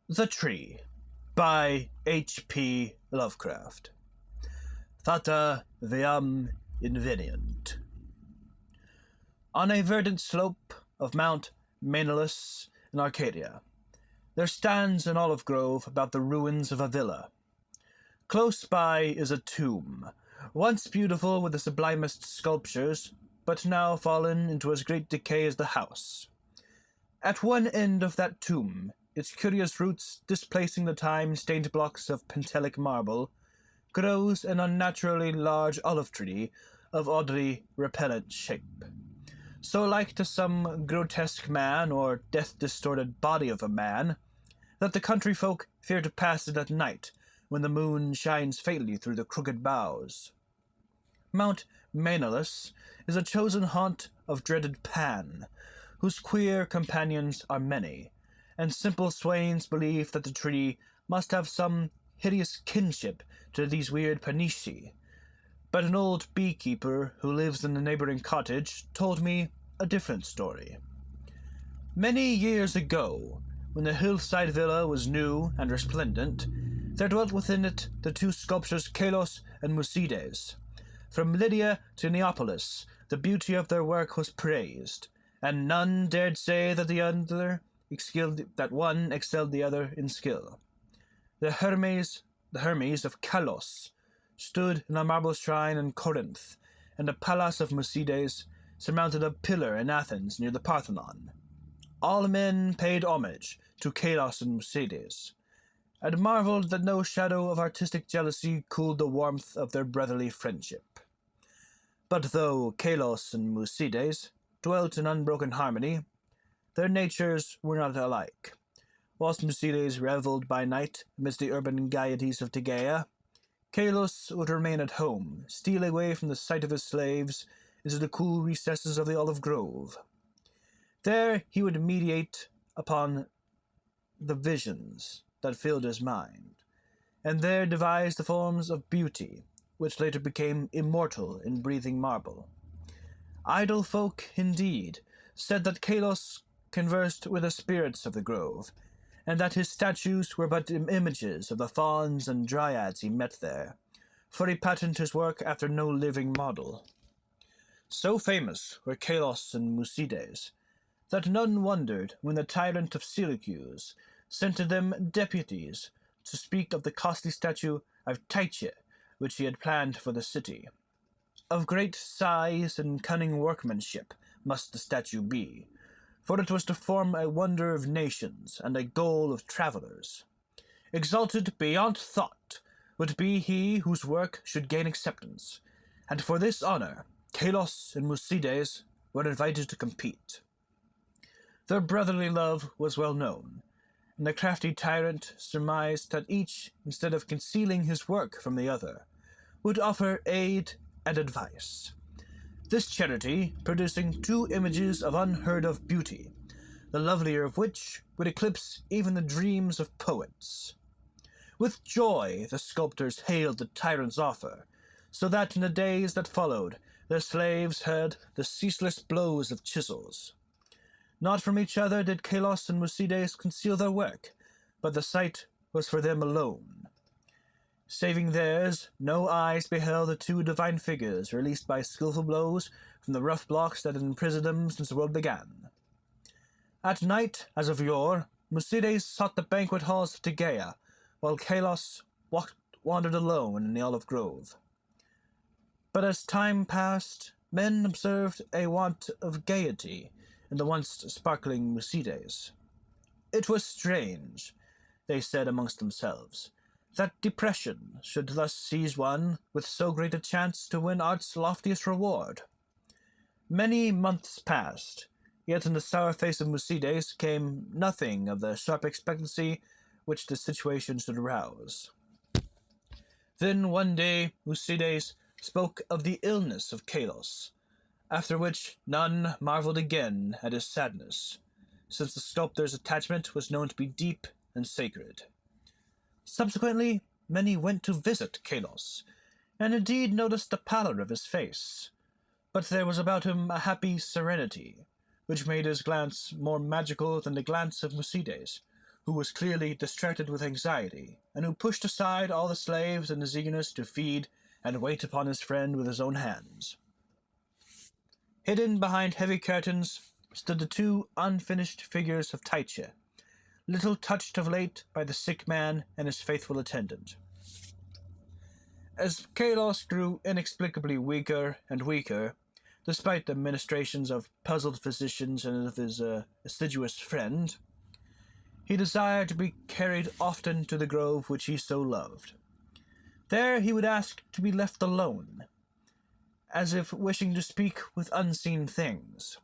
The Tree by H.P. Lovecraft. Fata viam invenient. On a verdant slope of Mount Menelaus in Arcadia, there stands an olive grove about the ruins of a villa. Close by is a tomb, once beautiful with the sublimest sculptures, but now fallen into as great decay as the house. At one end of that tomb, its curious roots displacing the time-stained blocks of Pentelic marble, grows an unnaturally large olive tree of oddly repellent shape, so like to some grotesque man or death-distorted body of a man, that the country folk fear to pass it at night when the moon shines faintly through the crooked boughs. Mount Menelaus is a chosen haunt of dreaded Pan, whose queer companions are many, and simple swains believe that the tree must have some hideous kinship to these weird Panishi. But an old beekeeper who lives in the neighboring cottage told me a different story. Many years ago, when the hillside villa was new and resplendent, there dwelt within it the two sculptors Kalos and Musides. From Lydia to Neapolis, the beauty of their work was praised, and none dared say that one excelled the other in skill. The Hermes of Kalos stood in a marble shrine in Corinth, and the Palace of Musides surmounted a pillar in Athens near the Parthenon. All men paid homage to Kalos and Musides, and marveled that no shadow of artistic jealousy cooled the warmth of their brotherly friendship. But though Kalos and Musides dwelt in unbroken harmony, their natures were not alike. Whilst Musides revelled by night amidst the urban gaieties of Tegea, Kalos would remain at home, steal away from the sight of his slaves into the cool recesses of the olive grove. There he would meditate upon the visions that filled his mind, and there devise the forms of beauty, which later became immortal in breathing marble. Idle folk, indeed, said that Kalos conversed with the spirits of the grove, and that his statues were but images of the fauns and dryads he met there, for he patterned his work after no living model. So famous were Kalos and Musides, that none wondered when the tyrant of Syracuse sent to them deputies to speak of the costly statue of Tyche, which he had planned for the city. Of great size and cunning workmanship must the statue be, for it was to form a wonder of nations and a goal of travelers. Exalted beyond thought would be he whose work should gain acceptance, and for this honor Kalos and Musides were invited to compete. Their brotherly love was well known, and the crafty tyrant surmised that each, instead of concealing his work from the other, would offer aid and advice. This charity producing two images of unheard-of beauty, the lovelier of which would eclipse even the dreams of poets. With joy the sculptors hailed the tyrant's offer, so that in the days that followed their slaves heard the ceaseless blows of chisels. Not from each other did Kalos and Musides conceal their work, but the sight was for them alone. Saving theirs, no eyes beheld the two divine figures released by skillful blows from the rough blocks that had imprisoned them since the world began. At night, as of yore, Musides sought the banquet halls of Tegea, while Kalos wandered alone in the olive grove. But as time passed, men observed a want of gaiety in the once sparkling Musides. It was strange, they said amongst themselves, that depression should thus seize one with so great a chance to win art's loftiest reward. Many months passed, yet in the sour face of Musides came nothing of the sharp expectancy which the situation should arouse. Then one day Musides spoke of the illness of Kalos, after which none marveled again at his sadness, since the sculptor's attachment was known to be deep and sacred. Subsequently, many went to visit Kalos, and indeed noticed the pallor of his face, but there was about him a happy serenity, which made his glance more magical than the glance of Musides, who was clearly distracted with anxiety, and who pushed aside all the slaves in his eagerness to feed and wait upon his friend with his own hands. Hidden behind heavy curtains stood the two unfinished figures of Taiche, little touched of late by the sick man and his faithful attendant. As Kalos grew inexplicably weaker and weaker, despite the ministrations of puzzled physicians and of his assiduous friend, he desired to be carried often to the grove which he so loved. There he would ask to be left alone, as if wishing to speak with unseen things.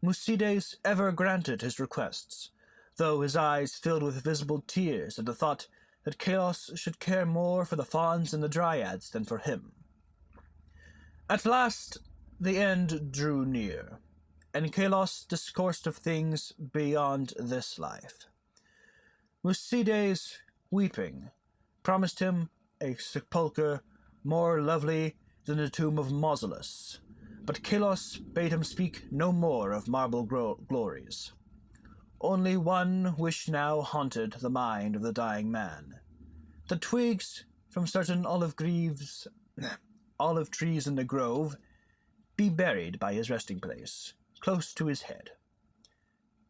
Musides ever granted his requests, though his eyes filled with visible tears at the thought that Kalos should care more for the fauns and the dryads than for him. At last the end drew near, and Kalos discoursed of things beyond this life. Musides, weeping, promised him a sepulchre more lovely than the tomb of Mausolus, but Kalos bade him speak no more of marble glories. Only one wish now haunted the mind of the dying man. The twigs from certain olive trees in the grove be buried by his resting place, close to his head.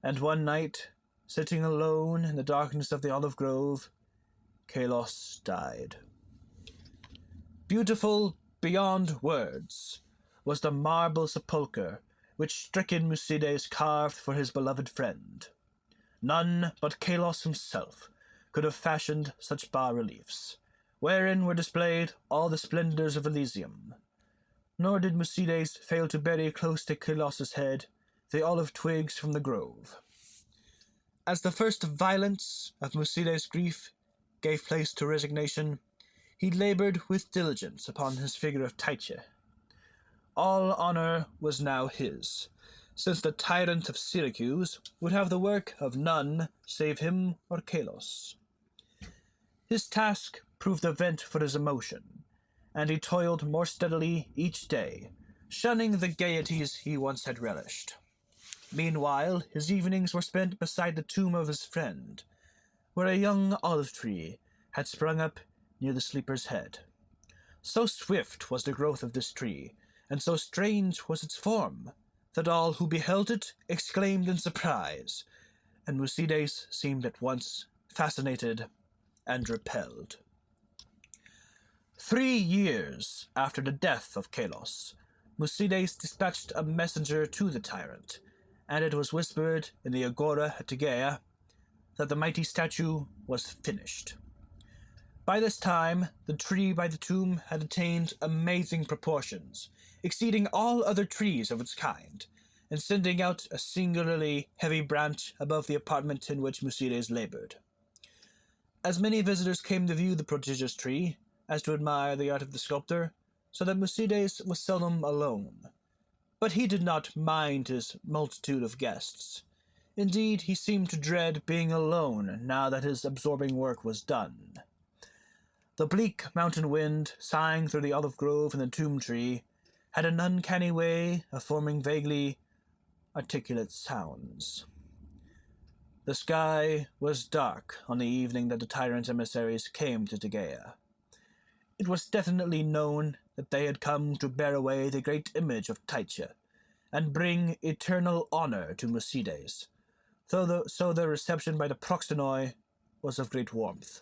And one night, sitting alone in the darkness of the olive grove, Kalos died. Beautiful beyond words was the marble sepulchre which stricken Musides carved for his beloved friend. None but Kalos himself could have fashioned such bas-reliefs, wherein were displayed all the splendors of Elysium. Nor did Musides fail to bury close to Kalos's head the olive twigs from the grove. As the first violence of Musides' grief gave place to resignation, he labored with diligence upon his figure of Taiche. All honor was now his, since the tyrant of Syracuse would have the work of none save him or Kalos. His task proved a vent for his emotion, and he toiled more steadily each day, shunning the gaieties he once had relished. Meanwhile, his evenings were spent beside the tomb of his friend, where a young olive tree had sprung up near the sleeper's head. So swift was the growth of this tree, and so strange was its form, that all who beheld it exclaimed in surprise, and Musides seemed at once fascinated and repelled. 3 years after the death of Kalos, Musides dispatched a messenger to the tyrant, and it was whispered in the agora at Tegea that the mighty statue was finished. By this time, the tree by the tomb had attained amazing proportions, exceeding all other trees of its kind, and sending out a singularly heavy branch above the apartment in which Musides labored. As many visitors came to view the prodigious tree as to admire the art of the sculptor, so that Musides was seldom alone. But he did not mind his multitude of guests. Indeed, he seemed to dread being alone now that his absorbing work was done. The bleak mountain wind, sighing through the olive grove and the tomb tree, had an uncanny way of forming vaguely articulate sounds. The sky was dark on the evening that the tyrant's emissaries came to Tegea. It was definitely known that they had come to bear away the great image of Taiche, and bring eternal honor to Musides, so their reception by the proxenoi was of great warmth.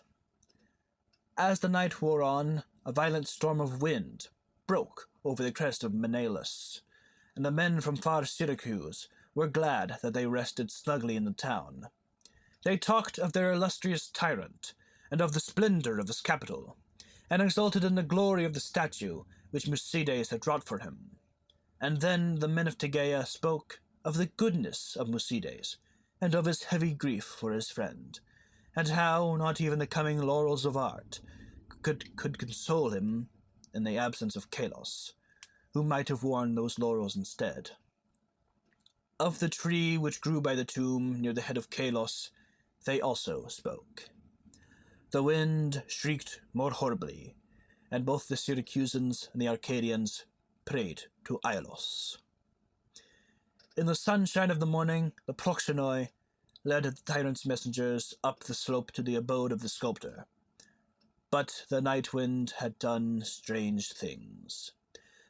As the night wore on, a violent storm of wind broke over the crest of Menalus, and the men from far Syracuse were glad that they rested snugly in the town. They talked of their illustrious tyrant, and of the splendor of his capital, and exulted in the glory of the statue which Musides had wrought for him. And then the men of Tegea spoke of the goodness of Musides, and of his heavy grief for his friend, and how not even the coming laurels of art could console him in the absence of Kalos, who might have worn those laurels instead. Of the tree which grew by the tomb near the head of Kalos, they also spoke. The wind shrieked more horribly, and both the Syracusans and the Arcadians prayed to Aiolos. In the sunshine of the morning, the proxenoi, led the tyrant's messengers up the slope to the abode of the sculptor. But the night wind had done strange things.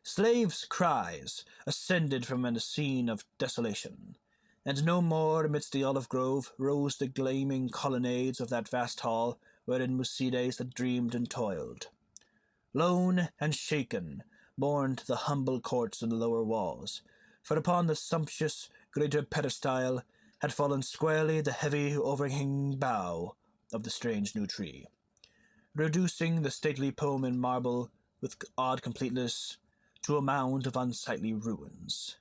Slaves' cries ascended from a scene of desolation, and no more amidst the olive grove rose the gleaming colonnades of that vast hall wherein Musides had dreamed and toiled. Lone and shaken mourned the humble courts and the lower walls, for upon the sumptuous greater peristyle had fallen squarely the heavy overhanging bough of the strange new tree, reducing the stately poem in marble with odd completeness to a mound of unsightly ruins.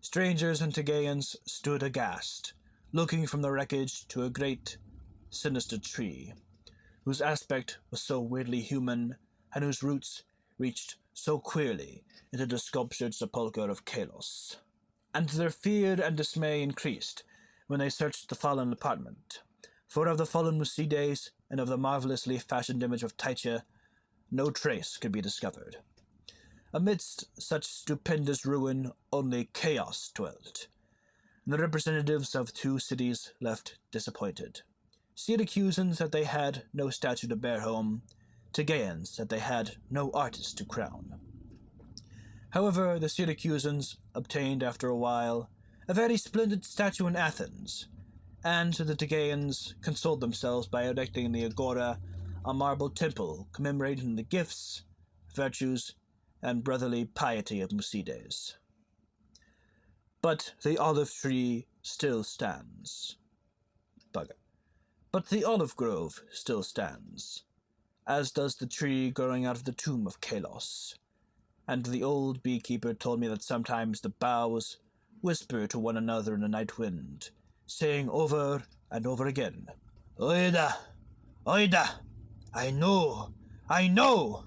Strangers and Tegeans stood aghast, looking from the wreckage to a great, sinister tree, whose aspect was so weirdly human, and whose roots reached so queerly into the sculptured sepulchre of Kalos. And their fear and dismay increased when they searched the fallen apartment, for of the fallen Musides and of the marvelously fashioned image of Tyche no trace could be discovered. Amidst such stupendous ruin only chaos dwelt, and the representatives of two cities left disappointed. Syracusans that they had no statue to bear home, Tegeans that they had no artist to crown. However, the Syracusans obtained after a while a very splendid statue in Athens, and the Tegeans consoled themselves by erecting in the agora a marble temple commemorating the gifts, virtues, and brotherly piety of Musides. But the olive tree still stands. But the olive grove still stands, as does the tree growing out of the tomb of Kalos. And the old beekeeper told me that sometimes the boughs whisper to one another in the night wind, saying over and over again, "Oida! Oida! I know!